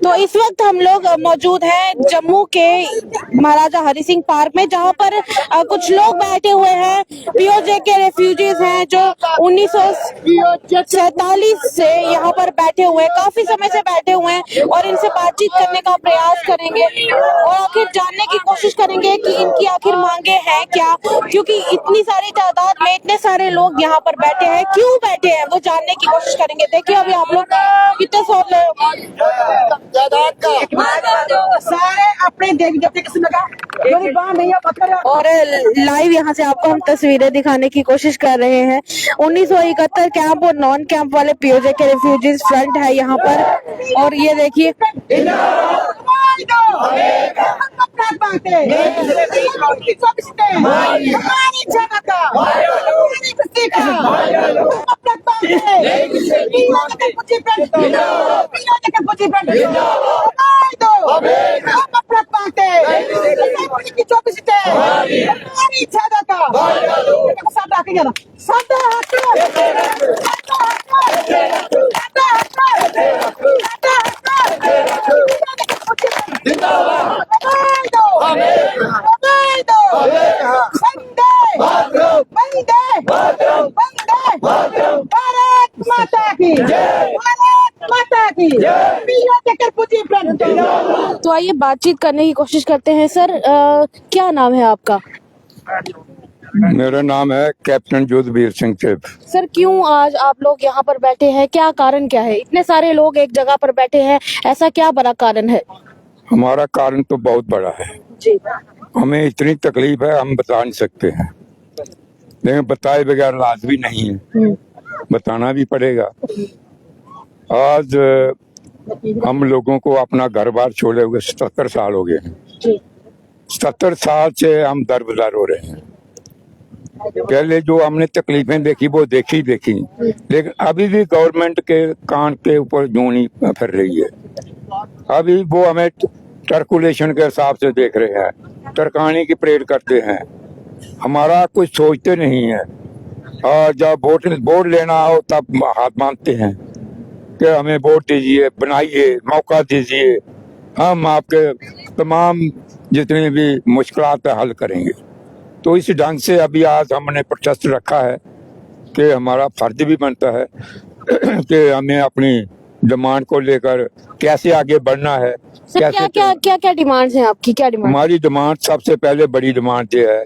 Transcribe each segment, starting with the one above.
तो इस वक्त हम लोग मौजूद हैं जम्मू के महाराजा हरि सिंह पार्क में, जहां पर कुछ लोग बैठे हुए हैं। पीओजे के रेफ्यूजीज हैं जो 1947 से यहाँ पर बैठे हुए हैं, काफी समय से बैठे हुए हैं, और इनसे बातचीत करने का प्रयास करेंगे और आखिर जानने की कोशिश करेंगे कि इनकी आखिर मांगे हैं क्या, क्योंकि इतनी सारी तादाद में इतने सारे लोग यहाँ पर बैठे हैं, क्यों बैठे हैं वो जानने की कोशिश करेंगे। देखिए अभी आप लोग कितने सौ लोग सारे अपने देवी देवते किस्म लगा नहीं है, और लाइव यहाँ से आपको हम तस्वीरें दिखाने की कोशिश कर रहे हैं। 1971 कैंप और नॉन कैंप वाले पीओजे के रेफ्यूजीज फ्रंट है यहाँ पर, और ये देखिए तो आइए बातचीत करने की कोशिश करते हैं। सर क्या नाम है आपका? मेरा नाम है captain Jodhvir Singh chip. Sir क्यों आज आप लोग यहाँ पर बैठे हैं, क्या कारण क्या है? इतने सारे लोग एक जगह पर बैठे हैं, ऐसा क्या बड़ा कारण है? हमारा कारण तो बहुत बड़ा है जी। हमें इतनी तकलीफ है हम बता नहीं सकते हैं, लेकिन बताए बगैर इलाज भी नहीं है, बताना भी पड़ेगा। आज हम लोगों को अपना घर बार छोड़े हुए 77 साल हो गए हैं। 77 साल से हम दरबदर हो रहे हैं। पहले जो हमने तकलीफें देखी वो देखी, लेकिन अभी भी गवर्नमेंट के कान के ऊपर जूं नहीं फिर रही है। अभी वो हमें टर्कुलेशन के हिसाब से देख रहे हैं, टरकाने की परेड करते हैं, हमारा कुछ सोचते नहीं है। और जब वोट लेना हो तब हाथ मांगते हैं कि हमें वोट दीजिए, बनाइए, मौका दीजिए, हम आपके तमाम जितनी भी मुश्किलात हल करेंगे। तो इस ढंग से अभी आज हमने प्रोटेस्ट रखा है कि हमारा फर्ज भी बनता है कि हमें अपनी डिमांड को लेकर कैसे आगे बढ़ना है। सर क्या डिमांड्स हैं आपकी? क्या डिमांड? हमारी डिमांड सबसे पहले बड़ी डिमांड ये है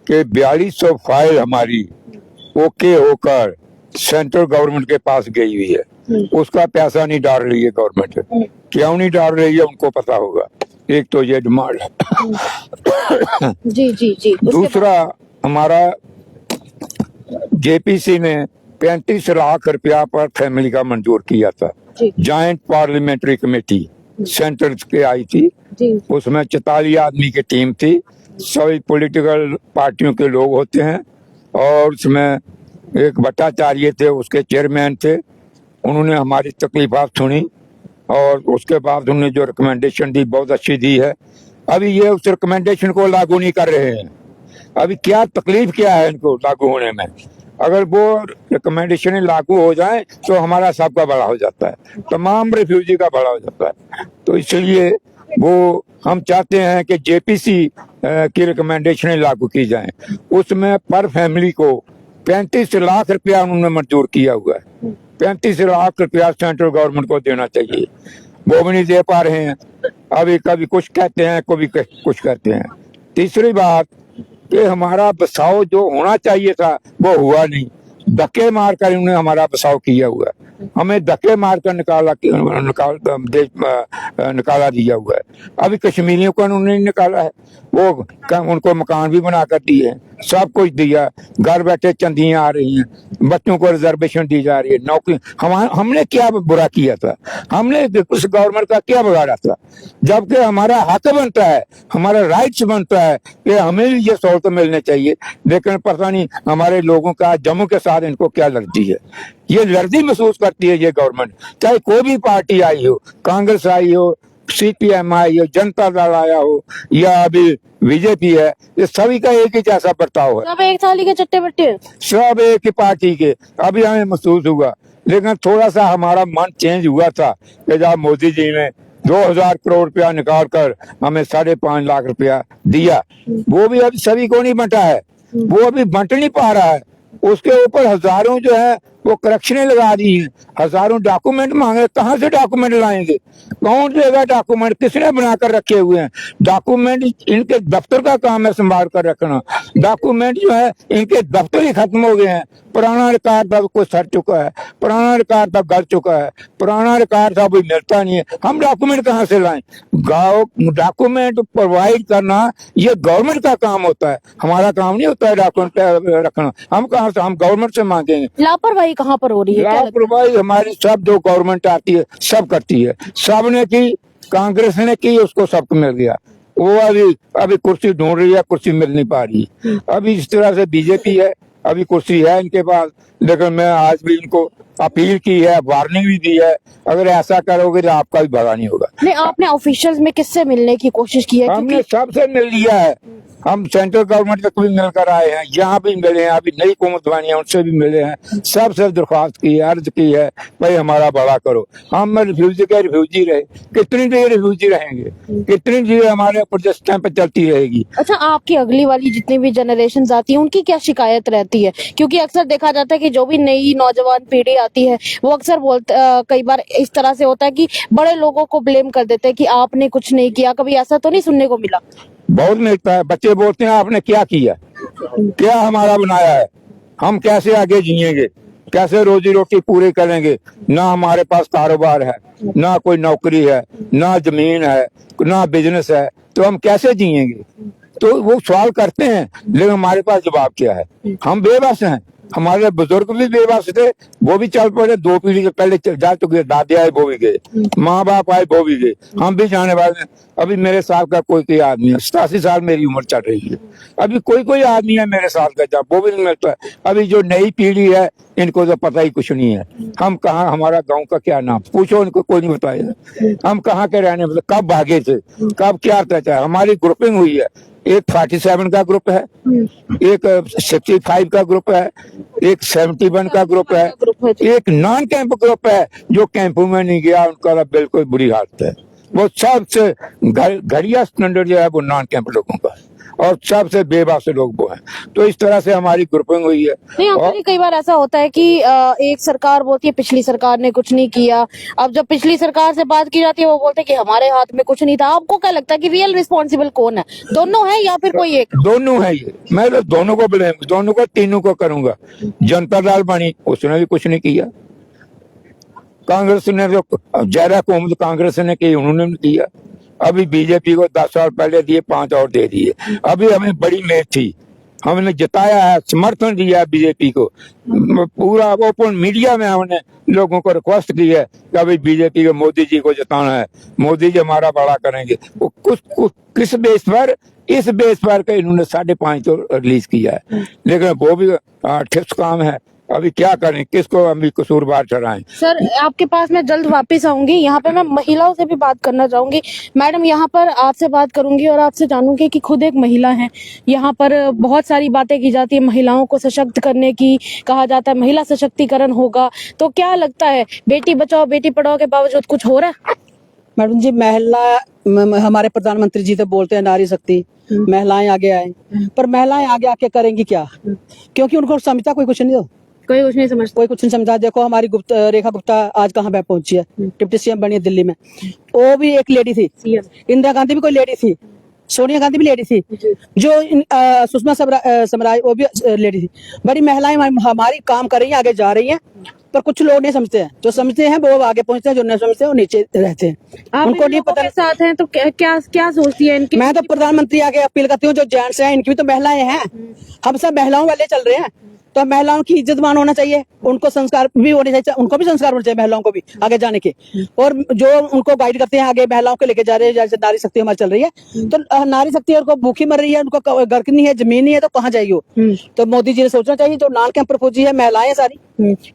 कि 4200 फाइल हमारी ओके होकर सेंट्रल गवर्नमेंट के पास गई हुई है, उसका पैसा नहीं डाल रही है गवर्नमेंट। क्यों नहीं डाल रही है उनको पता होगा। एक तो ये डिमांड है। जी। दूसरा, हमारा जेपीसी ने 35 लाख रुपया पर फैमिली का मंजूर किया था। जॉइंट पार्लियामेंट्री कमेटी सेंटर के आई थी, उसमें 44 आदमी की टीम थी, सभी पॉलिटिकल पार्टियों के लोग होते हैं, और उसमें एक भट्टाचार्य थे, उसके चेयरमैन थे। उन्होंने हमारी तकलीफात सुनी और उसके बाद उन्होंने जो रिकमेंडेशन दी बहुत अच्छी दी है। अभी ये उस रिकमेंडेशन को लागू नहीं कर रहे हैं। अभी क्या तकलीफ क्या है इनको लागू होने में? अगर वो रिकमेंडेशन लागू हो जाए तो हमारा सबका बड़ा हो जाता है, तमाम रिफ्यूजी का बड़ा हो जाता है। तो इसलिए वो हम चाहते हैं कि जेपीसी की रिकमेंडेशन लागू की जाए। उसमें पर फैमिली को 35 लाख रुपया उन्होंने मंजूर किया हुआ है। 35 लाख रुपया सेंट्रल गवर्नमेंट को देना चाहिए, वो भी नहीं दे पा रहे हैं। अभी कभी कुछ कहते हैं, कभी कुछ कहते हैं। तीसरी बात कि हमारा बसाव जो होना चाहिए था वो हुआ नहीं, धक्के मारकर उन्होंने हमारा बसाव किया हुआ है। हमें धक्के मारकर निकाला दिया हुआ है। अभी कश्मीरियों को उन्होंने निकाला है, वो उनको मकान भी बना कर दिए, सब कुछ दिया, घर बैठे चंदियां आ रही हैं, बच्चों को रिजर्वेशन दी जा रही है, नौकरी। हमने क्या बुरा किया था? हमने उस गवर्नमेंट का क्या बिगाड़ा था? जबकि हमारा हक बनता है, हमारा राइट्स बनता है कि हमें भी ये सहूलत मिलने चाहिए। लेकिन पता नहीं हमारे लोगों का जम्मू के साथ इनको क्या लड़ती है, ये लड़ती महसूस करती है ये गवर्नमेंट। चाहे कोई भी पार्टी आई हो, कांग्रेस आई हो, सीपीएम आई हो, जनता दल आया हो, या अभी बीजेपी है, ये सभी का एक ही जैसा बर्ताव है। सब एक थाली के चट्टे बट्टे, सब एक ही पार्टी के। अभी हमें महसूस हुआ लेकिन थोड़ा सा हमारा मन चेंज हुआ था कि जब मोदी जी ने 2000 करोड़ रुपया निकाल कर हमें 5.5 लाख रुपया दिया, वो भी अभी सभी को नहीं बंटा है, वो अभी बंट नहीं पा रहा है। उसके ऊपर हजारों जो है वो करप्शनें लगा दी हैं, हजारों डॉक्यूमेंट मांगे, कहाँ से डॉक्यूमेंट लाएंगे, कौन देगा डॉक्यूमेंट, किसने बनाकर रखे हुए हैं डॉक्यूमेंट? इनके दफ्तर का काम है संभाल कर रखना, डॉक्यूमेंट जो है इनके दफ्तर ही खत्म हो गए हैं। पुराना रिकॉर्ड था कोई सड़ चुका है, पुराना रिकॉर्ड था गल चुका है, पुराना रिकॉर्ड था कोई मिलता नहीं है, हम डॉक्यूमेंट कहाँ से लाएं? डॉक्यूमेंट प्रोवाइड करना ये गवर्नमेंट का काम होता है, हमारा काम नहीं होता है डॉक्यूमेंट रखना। हम कहाँ से, हम गवर्नमेंट से मांगेंगे? लापरवाही कहाँ पर हो रही है, क्या लगता है? लापरवाही हमारी सब जो गवर्नमेंट आती है सब करती है, सब ने की, कांग्रेस ने की, उसको सबको मिल गया। वो अभी कुर्सी ढूंढ रही है, कुर्सी मिल नहीं पा रही। अभी इस तरह से बीजेपी है, अभी कुर्सी है इनके पास, लेकिन मैं आज भी इनको अपील की है, वार्निंग भी दी है, अगर ऐसा करोगे तो आपका भी भला नहीं होगा। नहीं, आपने ऑफिशियल्स में किससे मिलने की कोशिश की है? हमने सबसे मिल लिया है, हम सेंट्रल गवर्नमेंट तक भी मिलकर आए हैं, यहाँ भी मिले हैं, अभी नई हुकूमत बनी है उनसे भी मिले हैं, सबसे दरख्वास्त की है, अर्ज की है, भाई हमारा बड़ा करो। हम रिफ्यूजी के रिफ्यूजी रहे, कितनी देर रिफ्यूजी रहेंगे, कितनी देर हमारे ऊपर जिस टाइम पे चलती रहेगी। अच्छा, आपकी अगली वाली जितनी भी जनरेशन आती है उनकी क्या शिकायत रहती है? क्योंकि अक्सर देखा जाता है कि जो भी नई नौजवान पीढ़ी आती है वो अक्सर कई बार इस तरह से होता है कि बड़े लोगों को ब्लेम कर देते हैं कि आपने कुछ नहीं किया। कभी ऐसा तो नहीं सुनने को मिला? बहुत मिलता है, बच्चे बोलते हैं आपने क्या किया, क्या हमारा बनाया है, हम कैसे आगे जिएंगे, कैसे रोजी रोटी पूरी करेंगे, ना हमारे पास कारोबार है, ना कोई नौकरी है, ना जमीन है, ना बिजनेस है, तो हम कैसे जिएंगे? तो वो सवाल करते हैं, लेकिन हमारे पास जवाब क्या है? हम बेबस हैं, हमारे बुजुर्ग भी बेबस थे, वो भी चल पड़े, 2 पीढ़ी से पहले जा चुके, दादी आए वो भी गए, माँ बाप आए वो भी गए, हम भी जाने वाले हैं। अभी मेरे साल का कोई आदमी है, 87 साल मेरी उम्र चल रही है, अभी कोई आदमी है मेरे साल का जब वो भी नहीं मिलता है। अभी जो नई पीढ़ी है इनको तो पता ही कुछ नहीं है, हम कहाँ, हमारा गांव का क्या नाम पूछो इनको, कोई नहीं बताएगा, हम कहाँ के रहने वाले, कब भागे थे, कब क्या था। हमारी ग्रुपिंग हुई है, एक 47 का ग्रुप है, एक 65 का ग्रुप है, एक 71 का ग्रुप है, एक नॉन कैंप ग्रुप है जो कैंपों में नहीं गया, उनका बिल्कुल बुरी हालत है। वो सबसे घटिया स्टैंडर्ड जो है वो नॉन कैंप लोगों का, और सबसे बेबस लोग वो हैं। तो इस तरह से हमारी ग्रुपिंग हुई है। नहीं, आपको कई बार ऐसा होता है कि एक सरकार बोलती है पिछली सरकार ने कुछ नहीं किया, अब जब पिछली सरकार से बात की जाती है वो बोलते हैं कि हमारे हाथ में कुछ नहीं था। आपको क्या लगता है कि रियल रिस्पॉन्सिबल कौन है? दोनों है या फिर कोई एक? दोनों है ये, मैं तो दोनों को ब्लेम, दोनों को, तीनों को करूंगा। जनता दल बनी, उसने भी कुछ नहीं किया, कांग्रेस ने जो जहरा हुकूमत कांग्रेस ने की उन्होंने भी किया, अभी बीजेपी को 10 साल पहले दिए, 5 और दे दिए। अभी हमें बड़ी मेहनत थी, हमने जिताया है, समर्थन दिया है बीजेपी को, पूरा ओपन मीडिया में हमने लोगों को रिक्वेस्ट की है कि अभी बीजेपी को, मोदी जी को जिताना है, मोदी जी हमारा बड़ा करेंगे। वो कुछ किस बेस पर, इस बेस पर के इन्होंने 5.5 तो रिलीज किया है, लेकिन वो भी ठिप्स काम है। अभी क्या करें, किसको अभी कसूरवार ठहराएं? सर, आपके पास मैं जल्द वापस आऊंगी, यहाँ पे मैं महिलाओं से भी बात करना चाहूंगी। मैडम, यहाँ पर आपसे बात करूंगी और आपसे जानूंगी कि खुद एक महिला है, यहाँ पर बहुत सारी बातें की जाती है महिलाओं को सशक्त करने की, कहा जाता है महिला सशक्तिकरण होगा, तो क्या लगता है बेटी बचाओ बेटी पढ़ाओ के बावजूद कुछ हो रहा है? मैडम जी, हमारे प्रधानमंत्री जी तो बोलते हैं नारी शक्ति, महिलाएं आगे आए, पर महिलाएं आगे आके करेंगी क्या? क्योंकि उनको समझता कोई कुछ नहीं हो, कोई कुछ नहीं समझता, कोई कुछ नहीं समझता। देखो हमारी रेखा गुप्ता आज कहाँ पे पहुंची है, डिप्टी सीएम बनी है दिल्ली में, वो भी एक लेडी थी। इंदिरा गांधी भी कोई लेडी थी, सोनिया गांधी भी लेडी थी, जो सुषमा स्वराज वो भी लेडी थी। बड़ी महिलाएं हमारी काम कर रही है, आगे जा रही है, पर कुछ लोग नहीं समझते हैं, जो समझते हैं वो आगे पहुंचते हैं, जो नहीं समझते हैं वो नीचे रहते हैं। उनको नहीं पता के साथ हैं तो क्या सोचती है इनकी? मैं तो प्रधानमंत्री आगे अपील करती हूँ, जो जेंट्स हैं इनकी भी तो महिलाएं हैं, हम सब महिलाओं वाले चल रहे हैं, तो महिलाओं की इज्जत मान होना चाहिए, उनको संस्कार भी होने चाहिए, उनको भी संस्कार होने चाहिए महिलाओं को भी आगे जाने के, और जो उनको गाइड करते हैं आगे महिलाओं को लेके जा रहे हैं, जैसे नारी शक्ति हमारी चल रही है, तो नारी शक्ति उनको भूखी मर रही है, उनको घर नहीं है, जमीन नहीं है, तो कहाँ जाएगी वो? तो मोदी जी ने सोचना चाहिए, जो नॉन कैंप फौजी है महिलाएं सारी,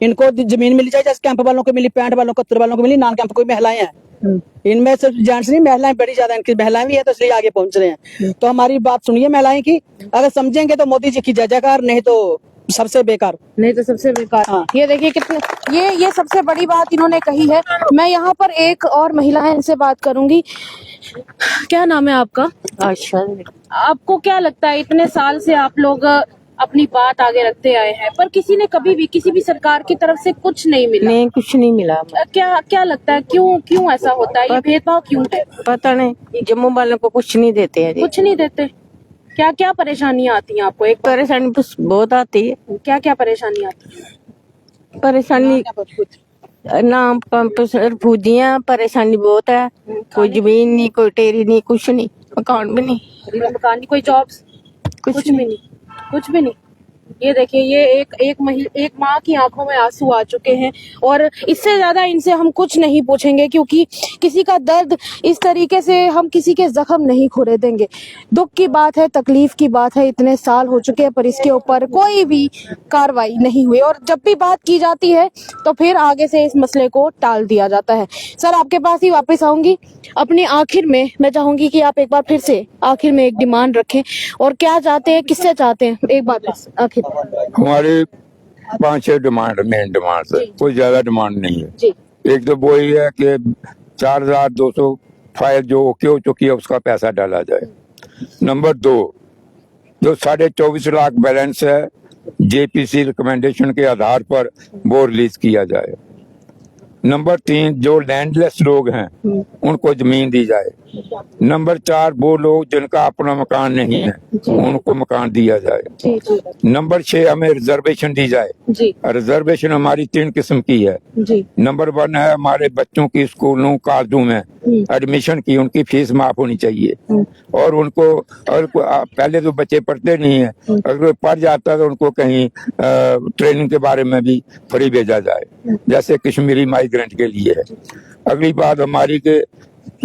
इनको जमीन मिली चाहिए, जैसे कैंप वालों को मिली, 65 वालों को, 70 वालों को मिली, नॉन कैंप कोई महिलाएं हैं, इनमें सिर्फ जेंट्स नहीं, महिलाएं बड़ी ज्यादा, इनकी महिलाएं भी है, तो इसलिए आगे पहुंच रहे हैं। तो हमारी बात सुनिए महिलाएं की, अगर समझेंगे तो मोदी जी की जय जयकार, नहीं तो सबसे बेकार। नहीं तो सबसे बेकार। हाँ। ये देखिए कितने ये सबसे बड़ी बात इन्होंने कही है। मैं यहाँ पर एक और महिला है, इनसे बात करूंगी। क्या नाम है आपका? अच्छा, आपको क्या लगता है, इतने साल से आप लोग अपनी बात आगे रखते आए हैं, पर किसी ने कभी भी किसी भी सरकार की तरफ से कुछ नहीं मिला? नहीं कुछ नहीं मिला। क्या क्या लगता है, क्यों ऐसा होता है? ये भेदभाव क्यों है? पता नहीं, जम्मू वालों को कुछ नहीं देते हैं जी। कुछ नहीं देते? क्या क्या परेशानियां आती हैं आपको? एक परेशानी बस बहुत आती है। क्या क्या परेशानी आती है? परेशानी ना पंप फूदियाँ, परेशानी बहुत है। कोई जमीन नहीं, कोई टेरी नहीं, कुछ नहीं, मकान भी नहीं, मकान की कोई जॉब्स? कुछ भी नहीं, कुछ भी नहीं। ये देखिए, ये एक माँ की आंखों में आंसू आ चुके हैं और इससे ज्यादा इनसे हम कुछ नहीं पूछेंगे, क्योंकि किसी का दर्द इस तरीके से हम किसी के जख्म नहीं खोले देंगे। दुख की बात है, तकलीफ की बात है, इतने साल हो चुके हैं पर इसके ऊपर कोई भी कार्रवाई नहीं हुई और जब भी बात की जाती है तो फिर आगे से इस मसले को टाल दिया जाता है। सर, आपके पास ही वापस आऊंगी। अपने आखिर में मैं चाहूंगी कि आप एक बार फिर से आखिर में एक डिमांड रखें और क्या चाहते हैं, किससे चाहते हैं, एक बार आखिर। हमारे 5-6 डिमांड, मेन डिमांड है, कोई ज्यादा डिमांड नहीं है जी। एक तो वो ही है कि 4200 फाइल जो ओके हो चुकी है उसका पैसा डाला जाए। नंबर 2, जो 24.5 लाख बैलेंस है जेपीसी रिकमेंडेशन के आधार पर वो रिलीज किया जाए। नंबर 3, जो लैंडलेस लोग हैं उनको जमीन दी जाए। नंबर 4, वो लोग जिनका अपना मकान नहीं है उनको मकान दिया जाए। जी जी नंबर 6, हमें रिजर्वेशन दी जाए। जी रिजर्वेशन हमारी 3 किस्म की है। जी नंबर 1 है हमारे बच्चों की स्कूलों कॉलेजों में एडमिशन की उनकी फीस माफ होनी चाहिए और उनको पहले तो बच्चे पढ़ते नहीं है, अगर कोई पढ़ जाता है तो उनको कहीं ट्रेनिंग के बारे में भी फ्री भेजा जाए, जैसे कश्मीरी माइग्रेंट के लिए है। अगली बात हमारी के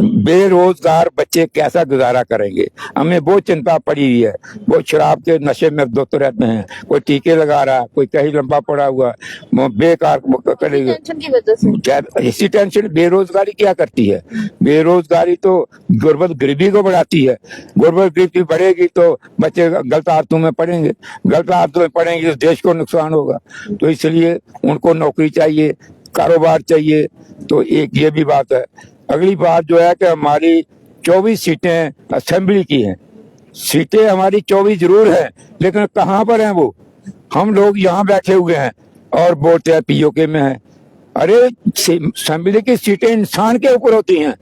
बेरोजगार बच्चे कैसा गुजारा करेंगे, हमें वो चिंता पड़ी हुई है। वो शराब के नशे में धुत रहते हैं, कोई टीके लगा रहा, कोई कहीं लंबा पड़ा हुआ, वो बेकार करेगा। टेंशन की वजह से इसी टेंशन बेरोजगारी क्या करती है? बेरोजगारी तो गुर्बत गरीबी को बढ़ाती है। गुर्बत गरीबी बढ़ेगी तो बच्चे गलत आदतों में पड़ेंगे, गलत आदतों में पड़ेंगे तो देश को नुकसान होगा। तो इसलिए उनको नौकरी चाहिए, कारोबार चाहिए। तो एक ये भी बात है। अगली बात जो है कि हमारी 24 सीटें असेंबली की हैं। सीटें हमारी 24 जरूर हैं, लेकिन कहाँ पर हैं वो? हम लोग यहाँ बैठे हुए हैं और बोलते हैं पीओके में है। अरे असेंबली की सीटें इंसान के ऊपर होती हैं,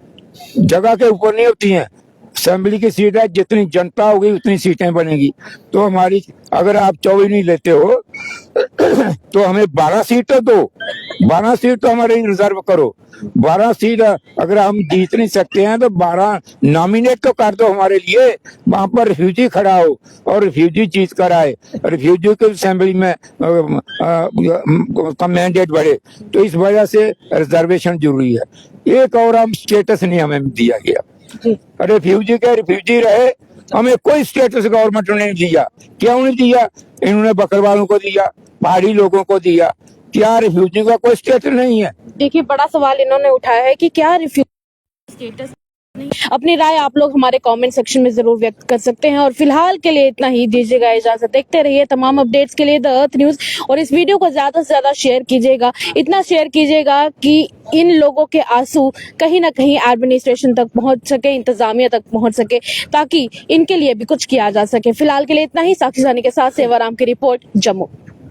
जगह के ऊपर नहीं होती हैं। असेंबली की सीट है, जितनी जनता होगी उतनी सीटें बनेगी। तो हमारी अगर आप 24 नहीं लेते हो तो हमें 12 सीट तो दो, 12 सीट तो हमारे रिजर्व करो। 12 सीट अगर हम जीत नहीं सकते हैं तो 12 नॉमिनेट तो कर दो हमारे लिए। वहां पर रिफ्यूजी खड़ा हो और रिफ्यूजी जीत कर आए, रिफ्यूजी के असेंबली में का मैंडेट बढ़े। तो इस वजह से रिजर्वेशन जरूरी है। एक और हम स्टेटस नहीं हमें दिया गया। रिफ्यूजी के रिफ्यूजी रहे, हमें कोई स्टेटस गवर्नमेंट ने नहीं दिया। क्यों नहीं दिया? इन्होंने बकरवालों को दिया, पहाड़ी लोगों को दिया, क्या रिफ्यूजी का कोई स्टेटस नहीं है? देखिए, बड़ा सवाल इन्होंने उठाया है कि क्या रिफ्यूजी स्टेटस नहीं। अपनी राय आप लोग हमारे कमेंट सेक्शन में जरूर व्यक्त कर सकते हैं और फिलहाल के लिए इतना ही, दीजिएगा इजाजत। देखते रहिए तमाम अपडेट्स के लिए द अर्थ न्यूज और इस वीडियो को ज्यादा से ज्यादा शेयर कीजिएगा। इतना शेयर कीजिएगा कि इन लोगों के आंसू कहीं ना कहीं एडमिनिस्ट्रेशन तक पहुंच सके, इंतजामिया तक पहुंच सके, ताकि इनके लिए भी कुछ किया जा सके। फिलहाल के लिए इतना ही। साक्षी सानी के साथ सेवाराम की रिपोर्ट, जम्मू।